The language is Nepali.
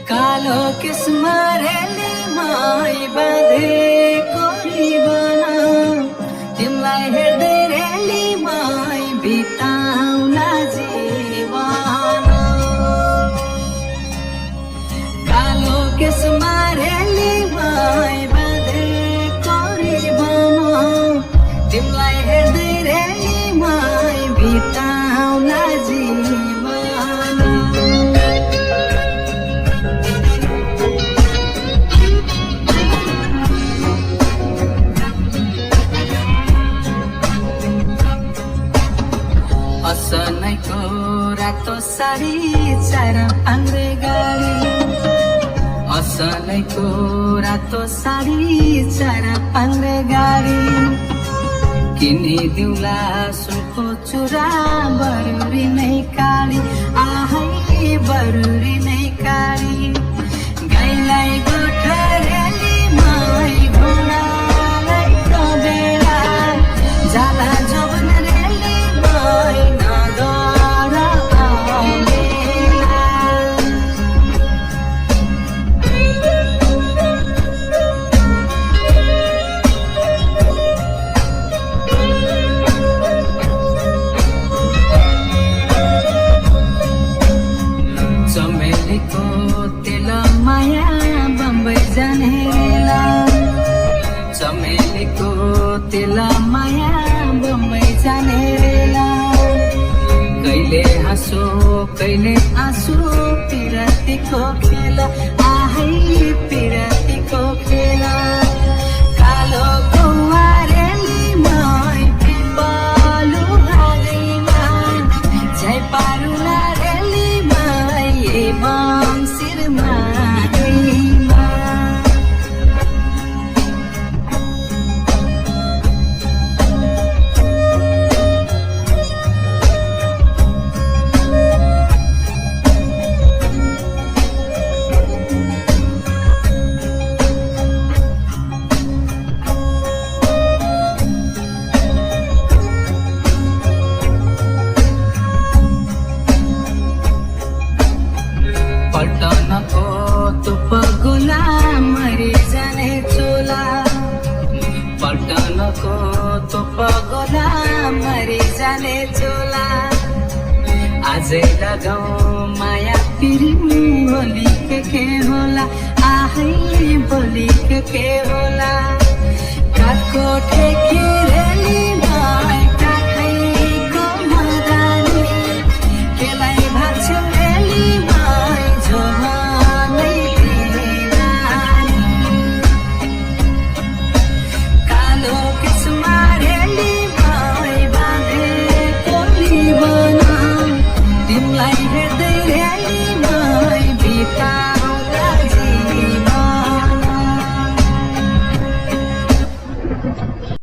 कालो किस्मा रेलीमाई बाँधेको रिबन तिमीलाई हेर्दै रेलीमाई बिताउला जीवन कालो किस्मा रेलीमाई बाँधेको रिबन तिमीलाई हेर्दै रेलीमाई बिताउला जीवन असनैको रातो साडी चार पाङ्रे गाडी असनैको रातो साडी चार पाङ्रे गाडी किनिदिउँला सुनको चुरा बरुरी नै काली आहै बरुरी नै काली गाईलाई गोठा रेलीमाई घोडालाई कबेला जाला जवन रेलीमाई चमेलीको तेल माया बम्बई जानेला चमेलीको तेल माया बम्बई जानेला कहिले हाँसो कहिले आँसु पिरातीको खेल आहै पिरातीको खेल कालो कौवा रेलीमाई पिपलु हागैमा झै पारुला रेलीमाई बमसिरमा पल्टनको तुप गुलामरी जाने चोला पल्टनको तुप गुलामरी जाने चोला आजै लगाऊ माया पिरी बोली के होला आहै बोली के होला काठको ठेकी